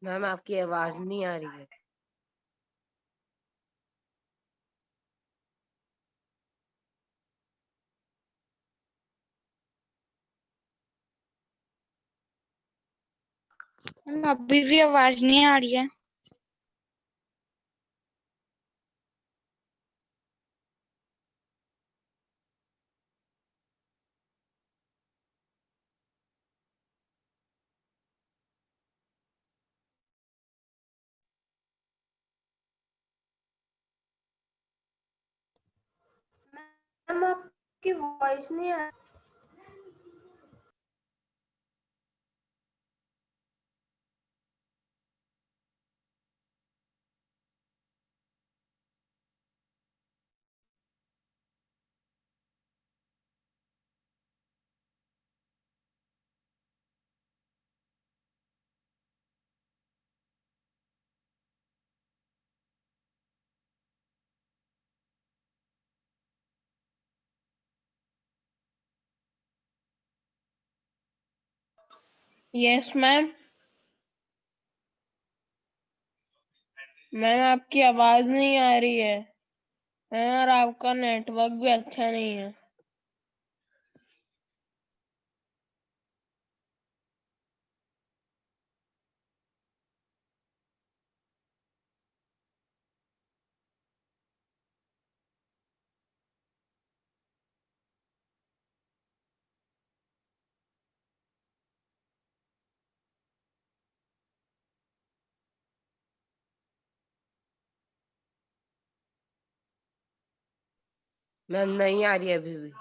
Ma'am आपकी आवाज नहीं आ रही है। अभी भी आवाज नहीं आ रही है। मैम आपकी वॉइस नहीं आ यस मैम। मैम आपकी आवाज नहीं आ रही है मैम, और आपका नेटवर्क भी अच्छा नहीं है। मैम नहीं आ रही है अभी भी।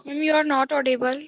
Ma'am, you are not audible.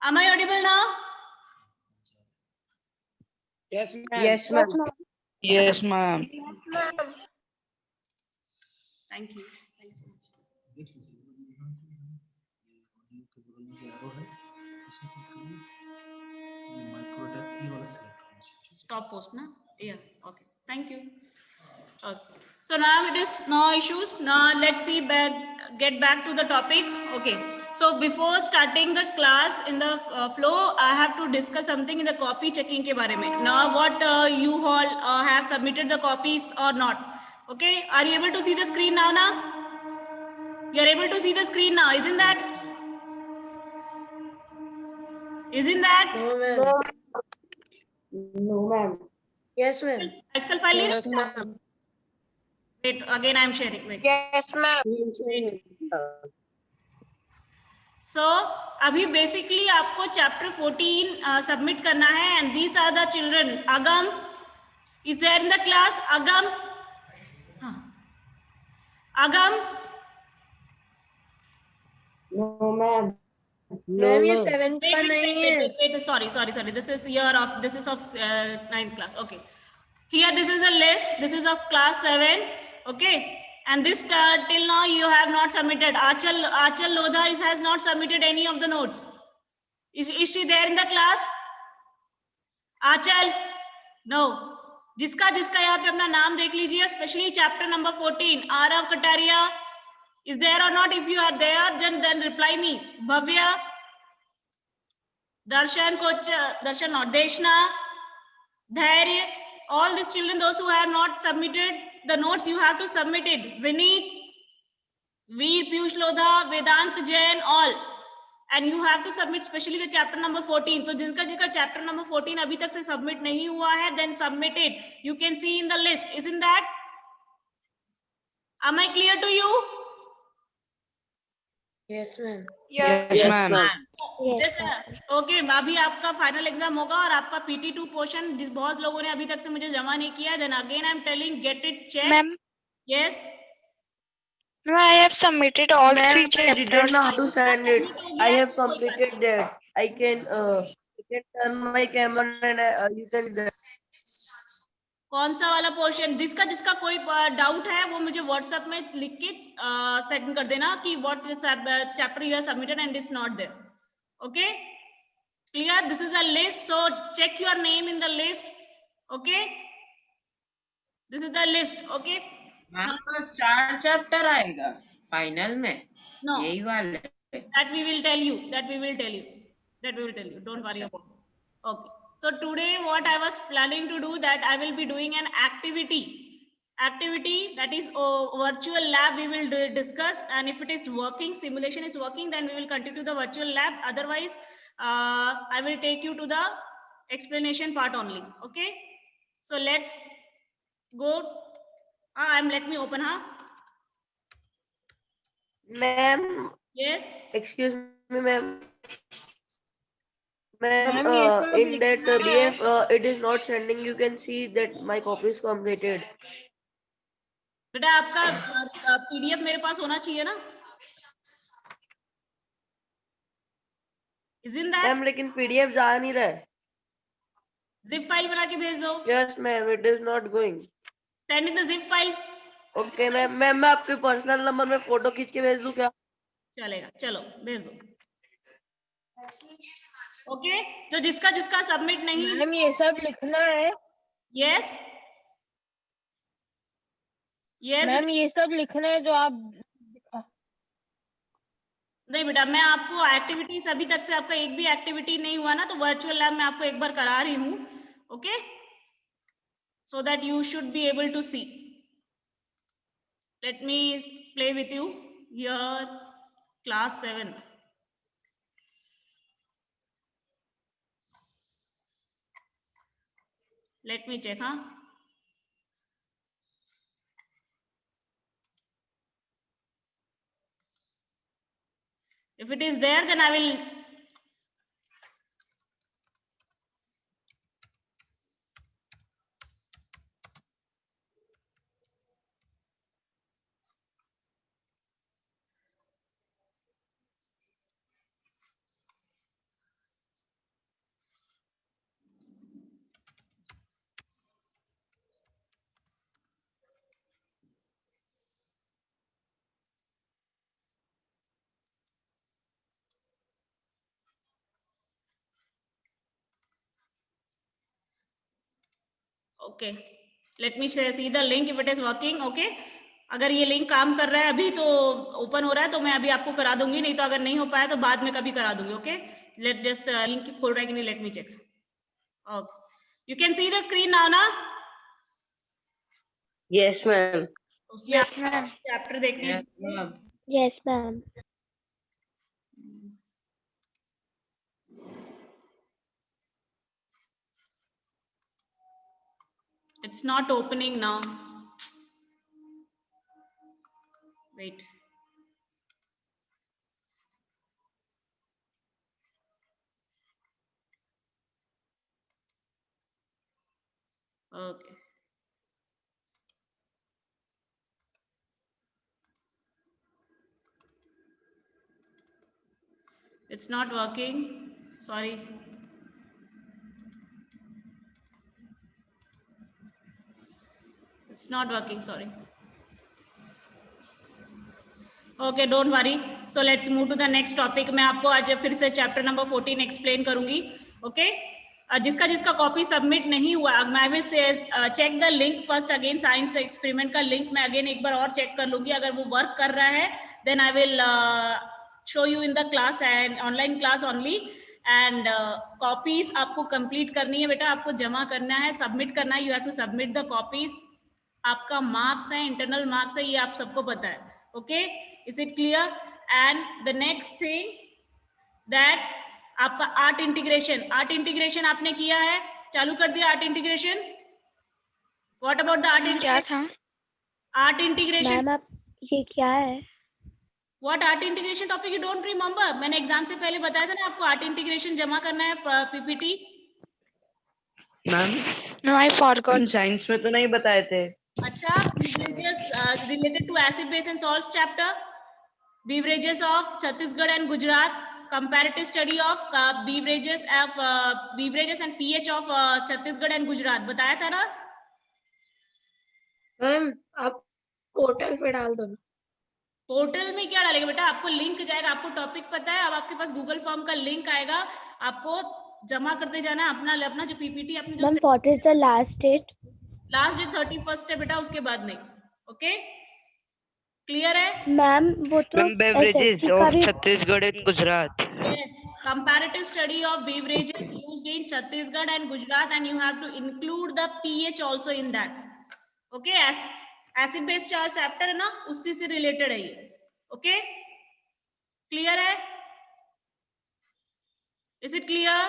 Am I audible now? Yes, ma'am. Yes, ma'am. Thank you. Thank you so much. Stop post, na? Yeah. Okay. Thank you. Okay. So now it is no issues. Now let's see get back to the topic. Okay. So before starting the class in the flow, I have to discuss something in the copy checking ke bare mein. Now what you all have submitted the copies or not? Okay. Are you able to see the screen now? You are able to see the screen now, isn't that? Isn't that? No, ma'am. No, ma'am. Yes, ma'am. Excel file Yes, is? ma'am. Wait, again I am sharing. Wait. Yes, ma'am. So अभी basically आपको chapter 14 submit करना है and these are the children. Agam is there in the class? Agam? हाँ. Agam? No, ma'am. No, ma'am ये ma'am. 7th का नहीं है. Wait, sorry. This is of 9th class. Okay. Here this is the list. This is of class 7. Okay. And this till now you have not submitted. Achal Lodha has not submitted any of the notes. Is she there in the class? Achal? No. जिसका यहाँ पे अपना नाम देख लीजिए, especially chapter number 14. Arav Kataria is there or not? If you are there, then reply me. Bhavya, Darshan, Darshan not, Deshna, Dhairya, all these children, those who have not submitted the notes, you have to submit it. Vineet, Veer, Piyush Lodha, Vedant Jain, all. And you have to submit especially the chapter number 14. So जिनका chapter number 14 अभी तक से submit नहीं हुआ है, then submit it. You can see in the list, isn't that? Am I clear to you? Yes, ma'am. Yes, ma'am. Okay अभी आपका final exam होगा और आपका PT2 पोर्शन जिस बहुत लोगों ने अभी तक से मुझे जमा नहीं किया, then again I am telling get it check. Ma'am, yes I have submitted all Ma'am, three I didn't chapters. know how to send it. I have completed that. I can turn my camera and you can do that. कौन सा वाला portion जिसका कोई doubt है वो मुझे WhatsApp में लिख के सेंड कर देना कि what chapter you have submitted and is not there. Okay clear? This is the list, so check your name in the list. Okay this is the list. Okay ma'am 4 chapter आएगा final में. No. यही वाले. That we will tell you. Don't worry about it. Okay. So today what I was planning to do, that I will be doing an activity that is virtual lab we will discuss, and if it is working, simulation is working, then we will continue the virtual lab. Otherwise, I will take you to the explanation part only. Okay. So let's go. Let me open. Ma'am, Yes. excuse me, ma'am. Ma'am, in that PDF, it is not sending. You can see that my copy is completed. बेटा आपका PDF मेरे पास होना चाहिए ना? Isn't that? Ma'am, लेकिन PDF जा नहीं रहा है. Zip file बना के भेज दो. Yes, ma'am, it is not going. Send in the zip file. Okay, ma'am. Ma'am मैं आपके पर्सनल नंबर में फोटो खींच के भेज दूं क्या? चलेगा, चलो भेज दो. ओके जो जिसका सबमिट नहीं. मैडम ये सब लिखना है. यस मैम ये सब लिखना है जो आप. नहीं बेटा, मैं आपको एक्टिविटीज अभी तक से आपका एक भी एक्टिविटी नहीं हुआ ना, तो वर्चुअल लैब में आपको एक बार करा रही हूँ. Okay so that you should be able to see. Let me play with you here class 7th. Let me check. If it is there, then I will. Okay, let me see the link if it is working. Okay, अगर ये link काम कर रहा है अभी तो open हो रहा है तो मैं अभी आपको करा दूंगी, नहीं तो अगर नहीं हो पाया तो बाद में कभी करा दूंगी. ओके, लेट जस्ट लिंक खोल रहा है कि नहीं, let me check. You can see the screen now ना. Yes, ma'am. उसमें आप चैप्टर देखने Yes, ma'am. Yes, ma'am. it's not opening now. Wait. Okay. It's not working. Sorry. It's not working. Sorry. Okay, don't worry. So let's move to the next topic. मैं आपको आज फिर से chapter number 14 explain करूंगी. Okay, जिसका जिसका copy submit नहीं हुआ, मैं will say check the link first again. Science experiment का लिंक मैं अगेन एक बार और चेक कर लूंगी. अगर वो वर्क कर रहा है then I will show you in the class and online class only. And copies आपको कंप्लीट करनी है बेटा, आपको जमा करना है, सबमिट करना है. You have to submit the copies. आपका मार्क्स है, इंटरनल मार्क्स है, ये आप सबको पता है. Okay, is it clear? And the next thing that आपका आर्ट इंटीग्रेशन आपने किया है, चालू कर दिया art integration. What about the art क्या था? Art integration? मैम आप ये क्या है? What art integration topic you don't remember? मैंने एग्जाम से पहले बताया था ना आपको आर्ट इंटीग्रेशन जमा करना है PPT. Ma'am, No, I forgot. Science में तो नहीं बताए थे. अच्छा, beverages related to acid base and salts chapter, beverages of Chhattisgarh and Gujarat, comparative study of beverages and pH of Chhattisgarh and Gujarat बताया था ना. मैम आप पोर्टल पे डाल दो. पोर्टल में क्या डालेगा बेटा? आपको लिंक जाएगा, आपको टॉपिक पता है, अब आपके पास गूगल फॉर्म का लिंक आएगा, आपको जमा करते जाना है अपना जो पीपीटी आपने जो. Ma'am what is the last date? Last date 31 है बेटा, उसके बाद नहीं. ओके, क्लियर है? मैम वो तो Beverages SSC का of भी Chhattisgarh and Gujarat. Yes, comparative study of beverages used in Chhattisgarh and Gujarat, and you have to include the pH also in that. Okay, as acid base chapter है ना, उसी से related है ये. Okay, clear है? Is it clear?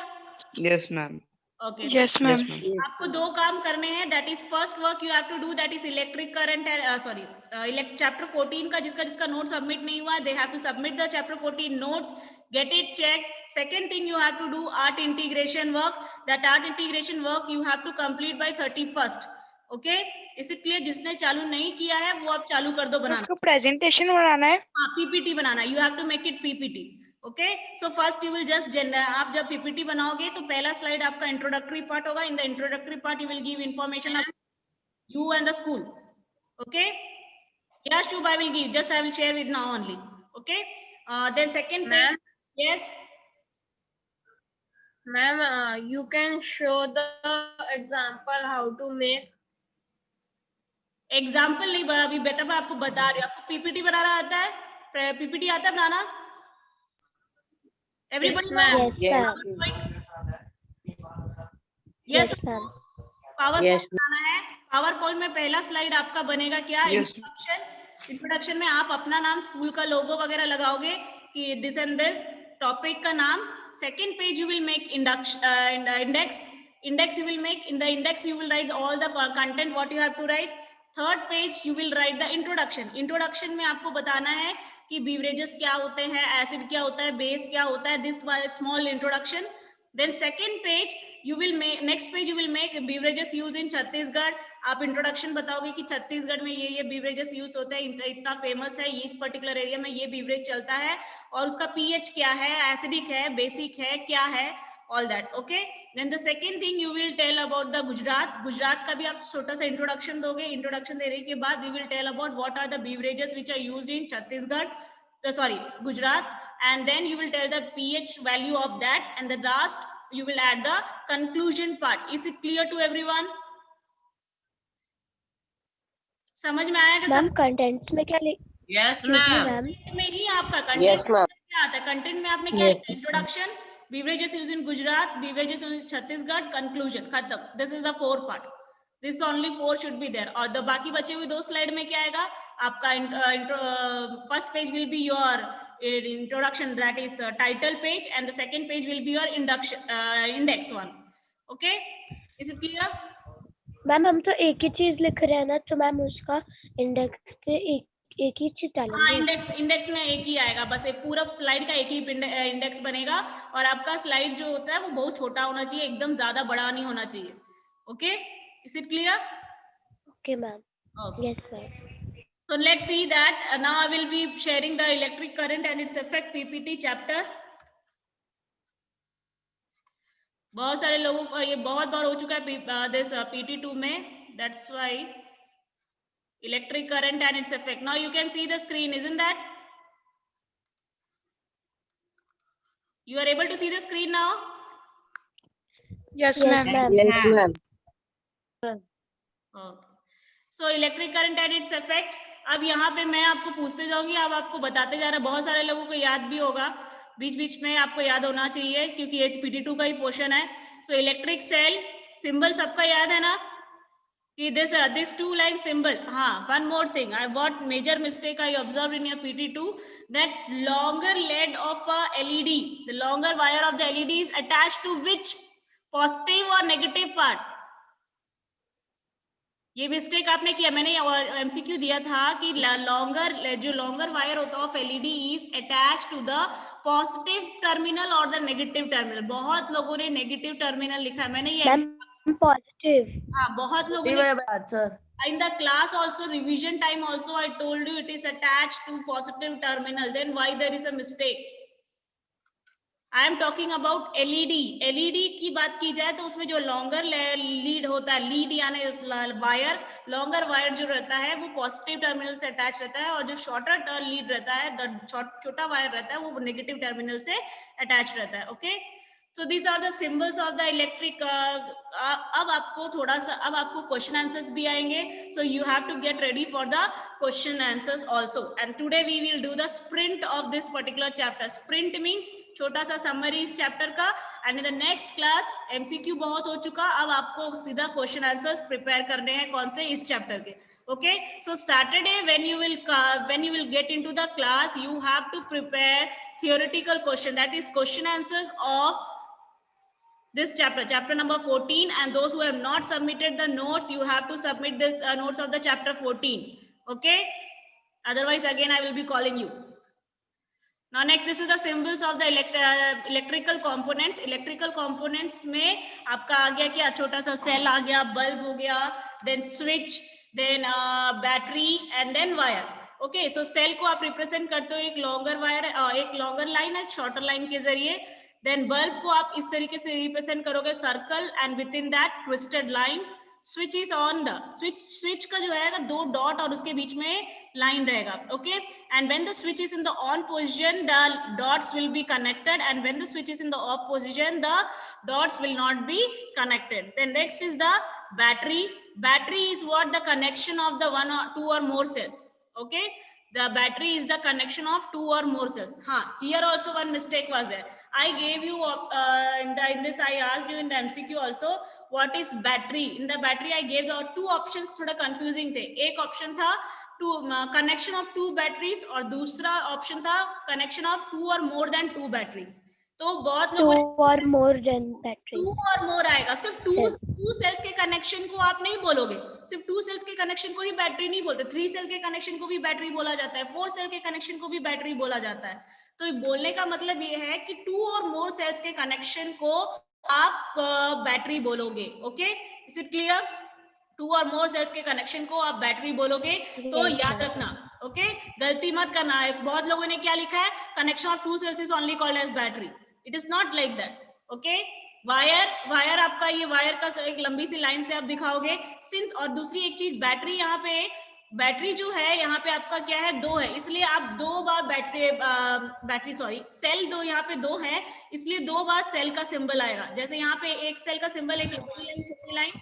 Yes, ma'am. Okay. Yes, ma'am. आपको दो काम करने हैं. That is first work you have to do, that is electric current and chapter 14 का जिसका नोट सबमिट नहीं हुआ, they have to submit the chapter 14 notes, get it checked. Second thing you have to do art integration work. That art integration work you have to complete by 31st. Okay, is it clear? जिसने चालू नहीं किया है वो आप चालू कर दो बनाना. उसको प्रेजेंटेशन बनाना है. हाँ, PPT banana. You have to make it PPT. Okay, so first you will just आप जब पीपीटी बनाओगे तो पहला स्लाइड आपका इंट्रोडक्टरी पार्ट होगा. In the introductory part you will give information of you and the school. Okay, yes Shubh, I will give, just I will share with now only. Okay, then second page. Yes Ma'am, you can show the example how to make. Example नहीं अभी बेटा, मैं आपको बता रही हूँ. आपको PPT बनाना आता है? पीपीटी आता है बनाना? Everybody? yes Yes, ma'am. Power Yes, point बनाना है. पावर पॉइंट में पहला स्लाइड आपका बनेगा क्या? Yes. इंट्रोडक्शन में आप अपना नाम, स्कूल का लोगो वगैरह लगाओगे कि दिस एंड दिस, टॉपिक का नाम. Second page you will make index you will make. In the index you will write all the content what you have to write. Third page you will write the introduction में आपको बताना है कि beverages क्या होते हैं, acid क्या होता है, बेस क्या होता है, this small introduction. Then second page you will make, next page you will make beverages use in Chhattisgarh. आप इंट्रोडक्शन बताओगे कि छत्तीसगढ़ में ये बेवरेजेस यूज होते हैं, इतना फेमस है, ये इस पर्टिकुलर एरिया में ये बेवरेज चलता है, और उसका पीएच क्या है, एसिडिक है, बेसिक है, क्या है, all that. Okay, then the second thing you will tell about the Gujarat का भी आप छोटा सा इंट्रोडक्शन दोगे. इंट्रोडक्शन देने के बाद you will tell about what are the beverages which are used in Gujarat, and then you will tell the pH value of that, and the last you will add the conclusion part. Is it clear to everyone? समझ में आया क्या? Ma'am contents में क्या yes ma'am. Ma'am में ही आपका Yes, content ma'am. क्या आता है? कंटेंट में आपने क्या Yes, लिखा? Introduction, beverages used in Gujarat, beverages used in Chhattisgarh, conclusion, खत्म। This is the 4 part. This only 4 should be there. और द बाकी बचे हुए 2 स्लाइड में क्या आएगा आपका? First page will be your introduction, that is title page, and the second page will be your induction index one. Okay, is it clear? Ma'am हम तो एक ही चीज लिख रहे हैं ना, तो मैम उसका इंडेक्स पे एक ही चीज हाँ, डालेंगे। इंडेक्स में एक ही आएगा, बस एक पूरा स्लाइड का एक ही इंडेक्स बनेगा। और आपका स्लाइड जो होता है वो बहुत छोटा होना चाहिए, एकदम ज्यादा बड़ा नहीं होना चाहिए। Okay, is it clear? Okay ma'am, Okay. Yes sir. So let's see that now I will be sharing the electric current and its effect PPT chapter. बहुत सारे लोगों को ये बहुत बार हो चुका है this PT2 में, that's why electric current and its effect. Now you can see the screen, isn't that? You are able to see the screen now? Yes, ma'am. Yes, ma'am. Okay. So electric current and its effect. अब यहाँ पे मैं आपको पूछते जाऊंगी, अब आपको बताते जा रहा है। बहुत सारे लोगों को याद भी होगा, बीच बीच में आपको याद होना चाहिए क्योंकि ये PT2 का ही पोर्शन है। सो इलेक्ट्रिक सेल सिंबल सबका याद है ना कि this 2 line symbol. हाँ, one more thing, what major mistake I observed in your PT2, that longer lead of a LED, the longer wire of the LED is attached to which positive or negative part? ये mistake आपने किया। मैंने MCQ दिया था कि जो longer wire होता है of LED is attach to the positive terminal और द नेगेटिव टर्मिनल। बहुत लोगों ने नेगेटिव टर्मिनल लिखा है, मैंने ये पॉजिटिव। हाँ, बहुत लोगों ने Sir. in the class also, revision time also I told you it is attached to positive terminal, then why there is a mistake? I am talking about LED. LED की बात की जाए तो उसमें जो लॉन्गर लीड होता है, lead यानी वायर, लॉन्गर वायर जो रहता है वो पॉजिटिव टर्मिनल से अटैच रहता है, और जो शॉर्टर लीड रहता है, छोटा वायर रहता है, वो नेगेटिव टर्मिनल से अटैच रहता है। Okay, so these are the symbols of the electric. अब आपको क्वेश्चन आंसर्स भी आएंगे, so you have to get ready for the question answers also. And today we will do the sprint of this particular chapter. Sprint mean छोटा सा summary इस chapter का, and in the next class MCQ बहुत हो चुका, अब आपको सीधा क्वेश्चन आंसर्स प्रिपेयर करने हैं। कौन से? इस चैप्टर के। Okay, so Saturday when you will get into the class, you have to prepare theoretical question, that is question answers of this chapter number 14, and those who have not submitted the notes, you have to submit this notes of the chapter 14. Okay, otherwise again I will be calling you. Now next, this is the symbols of the electrical components. Electrical components में आपका आ गया क्या? छोटा सा cell आ गया, bulb हो गया, then switch, then battery and then wire. Okay, so cell को आप रिप्रेजेंट करते हो एक लॉन्गर वायर, एक लॉन्गर लाइन है शॉर्टर लाइन के जरिए। देन बल्ब को आप इस तरीके से रिप्रेजेंट करोगे, circle, and with in that twisted line. Switch is on the switch का जो है 2 डॉट और उसके बीच में लाइन रहेगा। Okay, and when the switch is in the on position the dots will be connected, and when the switch is in the off position the dots will not be connected. Then next is the battery. Battery is what? The connection of the 1 or 2 or more cells. Okay, the battery is the connection of 2 or more cells. Here also one mistake was there. I gave you in this I asked you in the MCQ also, what is battery? In the battery I gave 2 options, थोड़ा confusing थे। एक option था connection of 2 batteries, और दूसरा option था connection of 2 or more than 2 batteries. तो बहुत लोगों ने 2 or more than battery, 2 और मोर आएगा। सिर्फ 2 सेल्स के कनेक्शन को आप नहीं बोलोगे, सिर्फ 2 सेल्स के कनेक्शन को ही बैटरी नहीं बोलते, 3 सेल के कनेक्शन को भी बैटरी बोला जाता है, 4 सेल के कनेक्शन को भी बैटरी बोला जाता है। तो बोलने का मतलब ये है कि 2 और मोर सेल्स के कनेक्शन को आप बैटरी बोलोगे। Okay, is it clear? 2 और मोर सेल्स के कनेक्शन को आप बैटरी बोलोगे। तो याद रखना, ओके, गलती मत करना है। बहुत लोगों ने क्या लिखा है, connection of 2 cells is only called as battery. It is not like that. Okay, wire आपका ये वायर का एक लंबी सी लाइन से आप दिखाओगे सिंस। और दूसरी एक चीज, बैटरी यहाँ पे, बैटरी जो है यहाँ पे आपका क्या है, 2 है, इसलिए आप 2 बार बैटरी सॉरी सेल 2 यहाँ पे 2 है, इसलिए 2 बार सेल का सिंबल आएगा। जैसे यहाँ पे एक सेल का सिंबल, एक लंबी लाइन छोटी लाइन,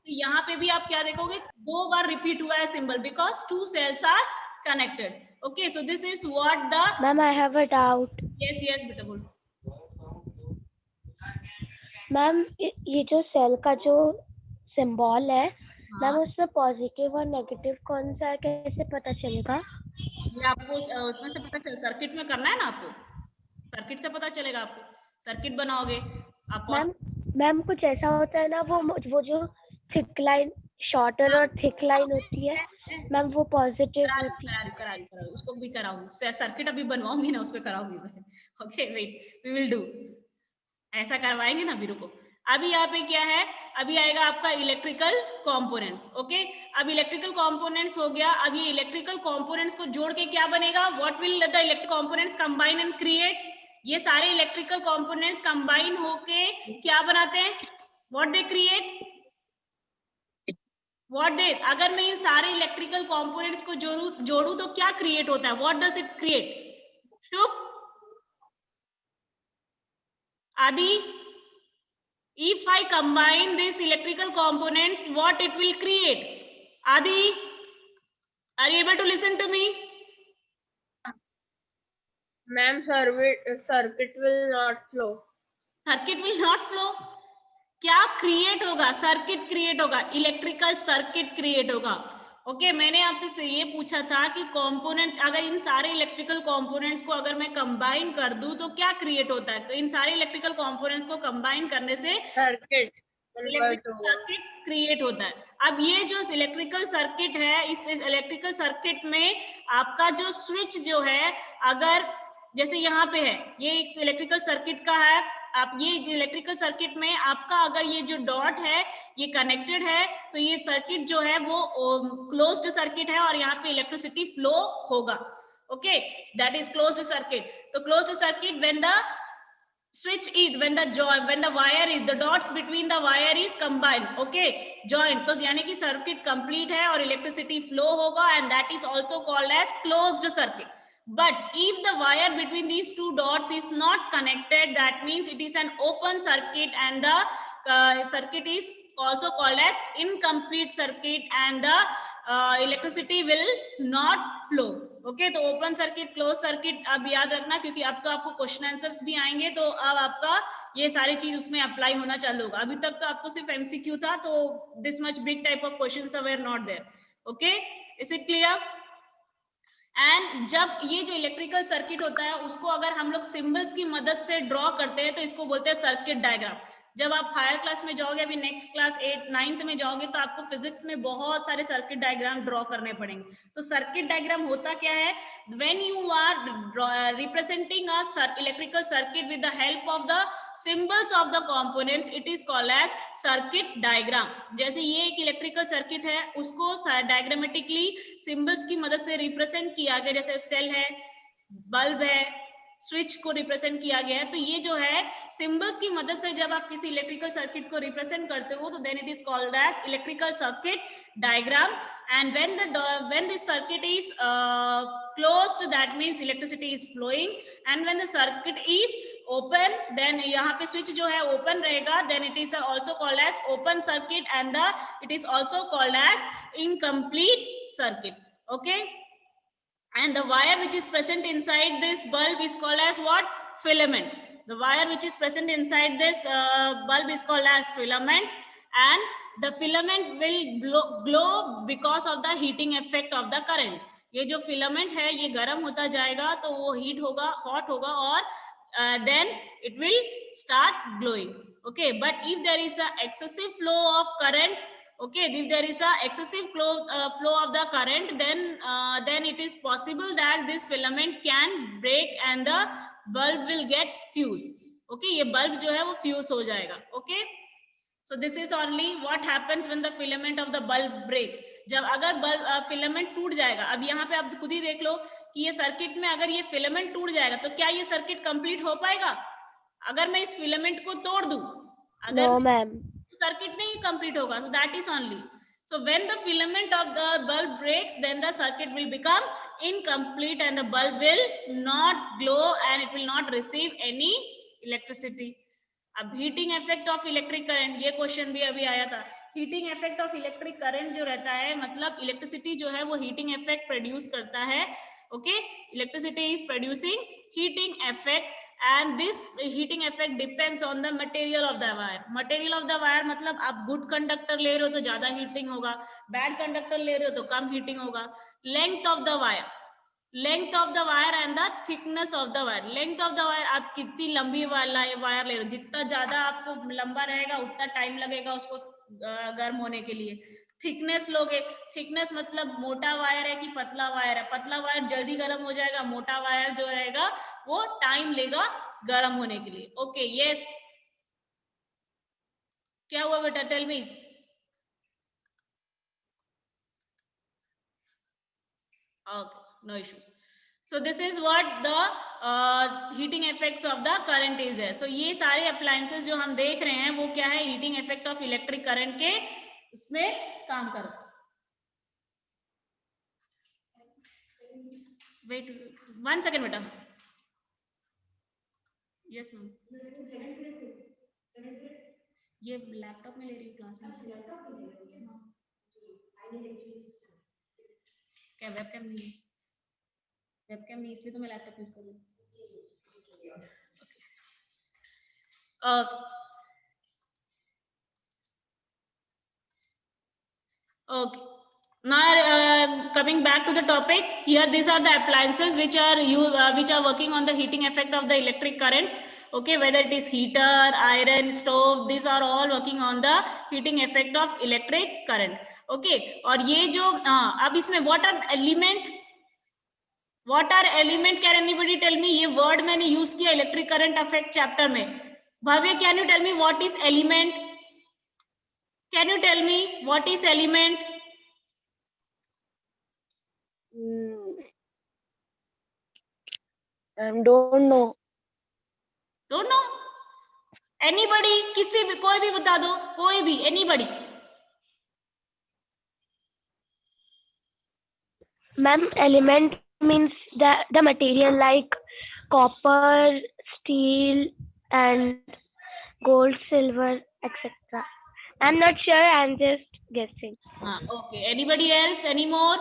तो यहाँ पे भी आप क्या देखोगे, 2 बार रिपीट हुआ है symbol, because 2 cells are connected. Okay, so this is what the. Ma'am I have a doubt. Yes बेटा बोलो. मैम ये जो सेल का जो सिंबल है मैम, उसमें पॉजिटिव और नेगेटिव कौन सा है, कैसे पता चलेगा? ये आपको उसमें से पता चल, सर्किट में करना है ना आपको, सर्किट से पता चलेगा. आपको सर्किट बनाओगे आप. मैम कुछ ऐसा होता है ना, वो जो थिक लाइन, शॉर्टर और थिक लाइन होती है मैम, वो पॉजिटिव होती है. करा उसको भी कराऊंगी, सर्किट अभी बनवाऊंगी ना, उस पे कराऊंगी. Okay wait, we will do, ऐसा करवाएंगे ना. अभी रुको, अभी यहाँ पे क्या है, अभी आएगा आपका इलेक्ट्रिकल कंपोनेंट्स. ओके, अब इलेक्ट्रिकल कंपोनेंट्स हो गया. अब ये इलेक्ट्रिकल कंपोनेंट्स को जोड़ के क्या बनेगा, what will the electric components combine and create. ये सारे इलेक्ट्रिकल कंपोनेंट्स कंबाइन होके क्या बनाते हैं, what they create, what they. अगर मैं इन सारे इलेक्ट्रिकल कंपोनेंट्स को जोड़ू तो क्या क्रिएट होता है, what does it create. Shubh Adi, if I combine these electrical components, what it will create? Adi, are you able to listen to me? Ma'am, circuit will not flow. Circuit will not flow. क्या create होगा, circuit create होगा, electrical circuit create होगा. Okay, मैंने आपसे ये पूछा था कि कंपोनेंट्स, अगर इन सारे इलेक्ट्रिकल कंपोनेंट्स को अगर मैं कंबाइन कर दूं तो क्या क्रिएट होता है. तो इन सारे इलेक्ट्रिकल कंपोनेंट्स को कंबाइन करने से सर्किट क्रिएट होता है. अब ये जो इलेक्ट्रिकल सर्किट है, इस इलेक्ट्रिकल सर्किट में आपका जो स्विच जो है, अगर जैसे यहाँ पे है, ये एक इलेक्ट्रिकल सर्किट का है. आप ये इलेक्ट्रिकल सर्किट में आपका अगर ये जो डॉट है ये कनेक्टेड है, तो ये सर्किट जो है वो क्लोज्ड सर्किट है और यहाँ पे इलेक्ट्रिसिटी फ्लो होगा. Okay, that is closed circuit. तो closed circuit when the switch is, when the wire is, the dots between the wire is combined, okay, joined, तो यानी कि सर्किट कंप्लीट है और इलेक्ट्रिसिटी फ्लो होगा, and that is also called as closed circuit. But if the wire between these two dots is not connected, that means it is an open circuit, and the circuit is also called as incomplete circuit, and the electricity will not flow. Okay, तो open circuit, close circuit अब याद रखना, क्योंकि अब तो आपको question answers भी आएंगे, तो अब आपका ये सारी चीज उसमें अप्लाई होना चालू होगा. अभी तक तो आपको सिर्फ एमसीक्यू था, तो this much big type of questions were not there. Okay, is it clear? And जब ये जो इलेक्ट्रिकल सर्किट होता है उसको अगर हम लोग सिंबल्स की मदद से ड्रॉ करते हैं तो इसको बोलते हैं सर्किट डायग्राम. जब आप हायर क्लास में जाओगे, अभी नेक्स्ट क्लास 8th 9th में जाओगे, तो आपको फिजिक्स में बहुत सारे सर्किट डायग्राम ड्रॉ करने पड़ेंगे. तो सर्किट डायग्राम होता क्या है, when you are representing a electrical circuit with the help of the symbols of the components, it is called as circuit diagram. जैसे ये एक इलेक्ट्रिकल सर्किट है, उसको डायग्रामेटिकली सिंबल्स की मदद से रिप्रेजेंट किया गया, जैसे सेल है, बल्ब है, स्विच को रिप्रेजेंट किया गया है. तो ये जो है सिंबल्स की मदद से जब आप किसी इलेक्ट्रिकल सर्किट को रिप्रेजेंट करते हो, तो then it is called as electrical circuit diagram. And when this circuit is closed, that means electricity is flowing, and when the circuit is open, then यहाँ पे स्विच जो है ओपन रहेगा, then it is also called as open circuit, and it is also called as incomplete circuit. Okay, and the wire which is present inside this bulb is called as what? Filament. The wire which is present inside this bulb is called as filament, and the filament will glow because of the heating effect of the current. ये जो filament है ये गर्म होता जाएगा तो वो heat होगा, hot होगा, और then it will start glowing. Okay, but if there is a excessive flow of current, okay, if there is a excessive flow of the current, then it is possible that this filament can break and the bulb will get fuse. Okay, ये bulb जो है वो fuse हो जाएगा. Okay, so this is only what happens when the filament of the bulb breaks. जब अगर bulb filament टूट जाएगा, अब यहाँ पे आप खुद ही देख लो कि ये सर्किट में अगर ये filament टूट जाएगा तो क्या ये सर्किट कंप्लीट हो पाएगा? अगर मैं इस filament को तोड़ दूं, अगर no ma'am, सर्किट नहीं कंप्लीट होगा. So that is only. So when the filament of the bulb breaks, then the circuit will become incomplete and the bulb will not glow and it will not receive any electricity. अब heating effect of electric current, ये question भी अभी आया था heating effect of electric current जो रहता है, मतलब इलेक्ट्रिसिटी जो है वो हीटिंग इफेक्ट प्रोड्यूस करता है. Okay, electricity is producing heating effect and this heating effect depends on the material of the wire. Material of the wire मतलब आप good conductor ले रहे हो तो ज्यादा heating होगा, bad conductor ले रहे हो तो कम heating होगा. Length of the wire, length of the wire and the thickness of the wire. Length of the wire, आप कितनी लंबी वायर ले रहे हो, जितना ज्यादा आपको लंबा रहेगा उतना टाइम लगेगा उसको गर्म होने के लिए. थिकनेस लोगे, थिकनेस मतलब मोटा वायर है कि पतला वायर है. पतला वायर जल्दी गर्म हो जाएगा, मोटा वायर जो रहेगा वो टाइम लेगा गर्म होने के लिए. ओके, यस, क्या हुआ बेटा, tell me. Okay, no issues. So this is what the heating effects of the current is there. So ये सारे appliances जो हम देख रहे हैं वो क्या है, heating effect of electric current के उसमें काम करता है. Wait 1 second बेटा. Yes ma'am. ये लैपटॉप में ले रही हूँ क्लास में. क्या वेबकैम नहीं है? वेबकैम नहीं, इसलिए तो मैं लैपटॉप यूज कर रही हूँ. Okay. Now coming back to the topic, here these are the appliances which are working on the heating effect of the electric current. Okay, whether it is heater, iron, stove, these are all working on the heating effect of electric current. Okay, और ये जो अब इसमें what are element? What are element? Can anybody tell me? ये word मैंने use किया electric current effect chapter में. Bhavya, can you tell me what is element? Can you tell me what is element? Don't know. Don't know? Anybody? किसी भी, कोई भी बता दो, कोई भी, anybody? Ma'am, element means the material like copper, steel, and gold, silver, etc. I'm not sure. I'm just guessing. Okay. Anybody else? Any more?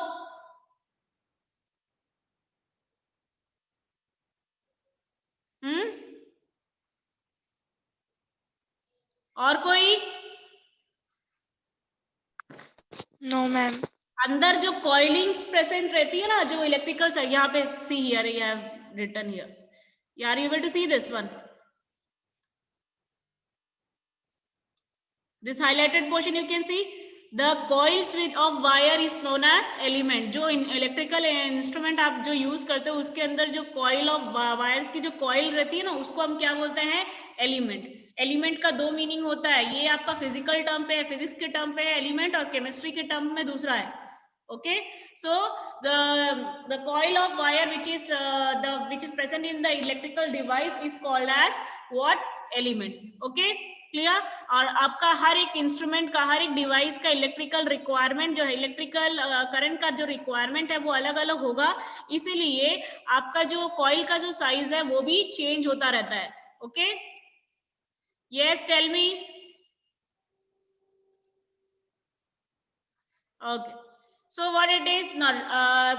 और कोई? No, ma'am. अंदर जो कॉइलिंग्स प्रेजेंट रहती है ना, जो इलेक्ट्रिकल, यहाँ पे see here, I have written here. You are able to see this one? This highlighted portion you can see. The coils of wire is known as element. जो electrical instrument आप जो use करते हो उसके अंदर जो कॉइल ऑफ वायर्स की जो कॉइल रहती है ना, उसको हम क्या बोलते हैं, एलिमेंट. एलिमेंट का दो मीनिंग होता है, ये आपका फिजिकल टर्म पे है, फिजिक्स के टर्म पे है एलिमेंट, और केमिस्ट्री के टर्म में दूसरा है. Okay, so the coil of wire which is present in the electrical device is called as what? Element. Okay, clear? और आपका हर एक इंस्ट्रूमेंट का, हर एक डिवाइस का इलेक्ट्रिकल रिक्वायरमेंट जो है, इलेक्ट्रिकल करंट का जो रिक्वायरमेंट है वो अलग अलग होगा, इसीलिए आपका जो कॉइल का जो साइज है वो भी चेंज होता रहता है. Okay, yes, tell me. Okay, so what it is now,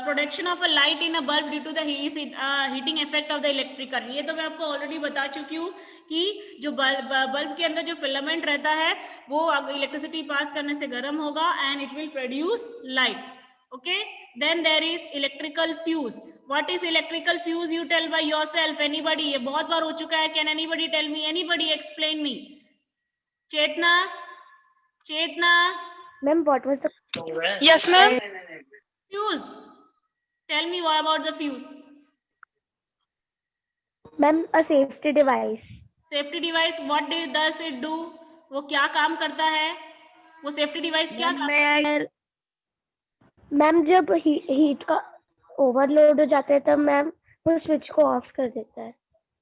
production of a light in a bulb due to the heating effect of the electric current. ये तो मैं आपको ऑलरेडी बता चुकी हूँ कि जो बल्ब के अंदर जो फिलामेंट रहता है वो इलेक्ट्रिसिटी पास करने से गर्म होगा and it will produce light. Okay, then there is electrical fuse. What is electrical fuse? You tell by yourself. Anybody? ये बहुत बार हो चुका है. Can anybody tell me? Anybody explain me? Chetna. Ma'am, what was the? Yes, ma'am. Fuse. Tell me what about the fuse? Ma'am, a safety device. Safety device. What does it do? वो क्या काम करता है? वो safety device क्या करता है? Ma'am, जब हीट का ओवरलोड हो जाता है तब मैम वो स्विच को ऑफ कर देता है.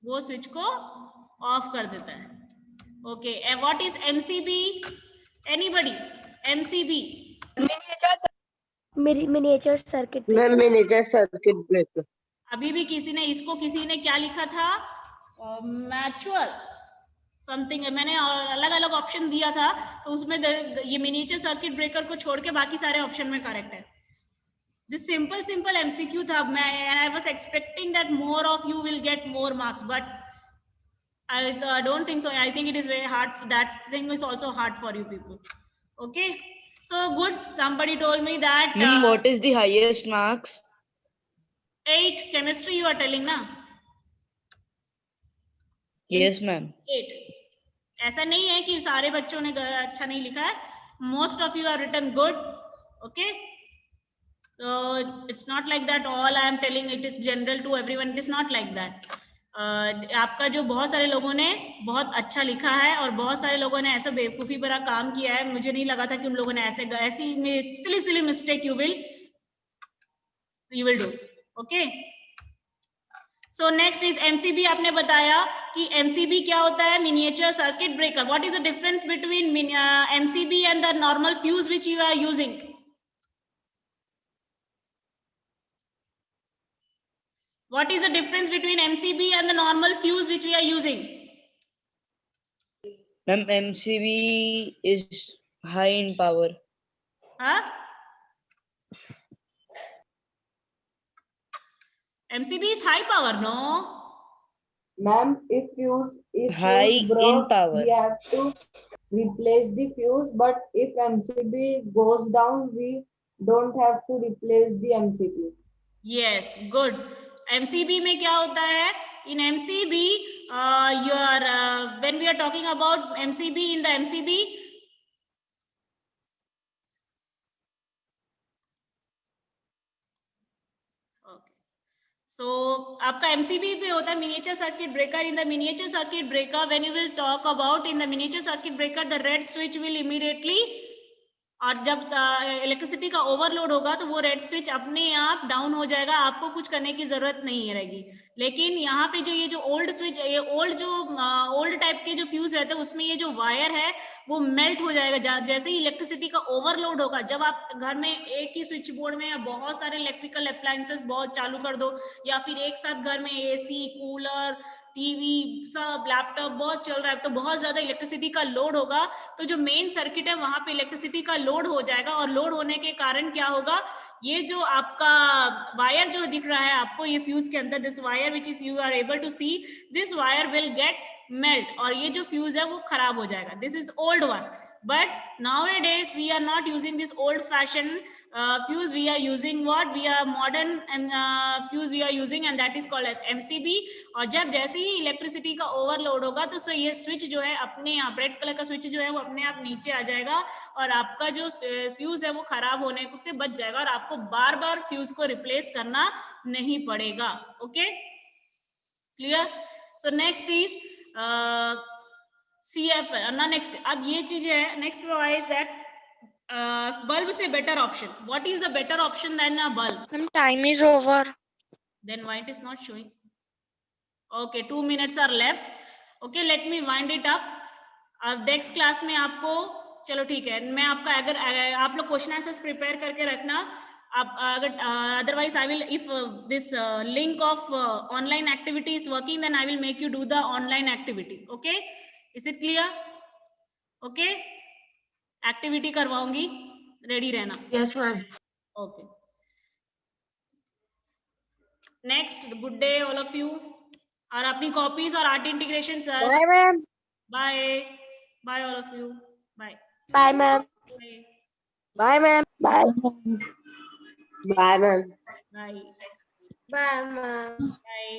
वो स्विच को ऑफ कर देता है. Okay, and what is MCB? Anybody? MCB. Miniature circuit. Ma'am, miniature circuit breaker. अभी भी किसी ने क्या लिखा था? मैचुअल समथिंग, मैंने और अलग अलग ऑप्शन दिया था, तो उसमें ये मिनिएचर सर्किट ब्रेकर को छोड़ के बाकी सारे ऑप्शन में करेक्ट है. This simple MCQ था, मैं and I was expecting that more of you will get more marks, but I don't think so. I think it is very hard. That thing is also hard for you people. Okay, so good. Somebody told me that what is the highest marks? 8 chemistry you are telling na? Yes, ma'am. 8. ऐसा नहीं है कि सारे बच्चों ने अच्छा नहीं लिखा है. Most of you have written good. Okay. So it's not like that all I am telling it is general to everyone. It is not like that. आपका जो बहुत सारे लोगों ने बहुत अच्छा लिखा है और बहुत सारे लोगों ने ऐसा बेवकूफी भरा काम किया है. मुझे नहीं लगा था कि उन लोगों ने ऐसी silly mistake you will do. Okay. So next is MCB. आपने बताया कि MCB क्या होता है? Miniature circuit breaker. What is the difference between MCB and the normal fuse which you are using? What is the difference between MCB and the normal fuse which we are using? Ma'am, MCB is high in power. Huh? MCB is high power, no? Ma'am, if fuse High fuse in breaks, power. we have to replace the fuse. But if MCB goes down, we don't have to replace the MCB. Yes, good. MCB में क्या होता है? In MCB, when we are talking about MCB, in the MCB, okay. So आपका MCB पे होता है miniature circuit breaker. In the miniature circuit breaker, when you will talk about in the miniature circuit breaker, the red switch will immediately, और जब electricity का overload होगा तो वो रेड स्विच अपने आप डाउन हो जाएगा, आपको कुछ करने की जरूरत नहीं रहेगी. लेकिन यहाँ पे जो ये जो ओल्ड स्विच, ये ओल्ड टाइप के जो फ्यूज रहते हैं उसमें ये जो वायर है वो मेल्ट हो जाएगा जैसे ही इलेक्ट्रिसिटी का ओवरलोड होगा. जब आप घर में एक ही स्विच बोर्ड में बहुत सारे इलेक्ट्रिकल अप्लायंसेस बहुत चालू कर दो, या फिर एक साथ घर में AC, कूलर, टीवी, सब लैपटॉप बहुत चल रहा है, तो बहुत ज्यादा इलेक्ट्रिसिटी का लोड होगा, तो जो मेन सर्किट है वहां पे इलेक्ट्रिसिटी का लोड हो जाएगा. और लोड होने के कारण क्या होगा, ये जो आपका वायर जो दिख रहा है आपको ये फ्यूज के अंदर, this wire which is you are able to see, this wire will get melt, और ये जो फ्यूज है वो खराब हो जाएगा. This is old one. But nowadays we are not using this old fashioned fuse. We are using what? We are modern and fuse we are using, and that is called as MCB. और जब जैसे ही electricity का overload होगा तो ये switch जो है अपने आप, रेड कलर का स्विच जो है वो अपने आप नीचे आ जाएगा और आपका जो फ्यूज है वो खराब होने से बच जाएगा और आपको बार बार फ्यूज को रिप्लेस करना नहीं पड़ेगा. Okay, clear? So next is CF ना. नेक्स्ट अब ये चीज है, नेक्स्ट इज दैट बल्ब से better option. What is the better option then a bulb? Time is over. Then why it is not showing? Okay, 2 minutes are left. Okay, let me wind it up. अब next class में आपको, चलो ठीक है, मैं आपका अगर आप लोग क्वेश्चन आंसर्स प्रिपेयर करके रखना. आप अगर otherwise I will, if this link of online activity is working, then I will make you do the online activity. Okay, is it clear? Okay, activity करवाऊंगी, रेडी रहना. Yes, ma'am. Okay, next, good day all of you. और अपनी copies और art integration sir. Bye, ma'am. Bye bye all of you. Bye Bye, ma'am. Bye, ma'am. Bye, ma'am. Bye, ma'am. Bye Bye, ma'am. Bye.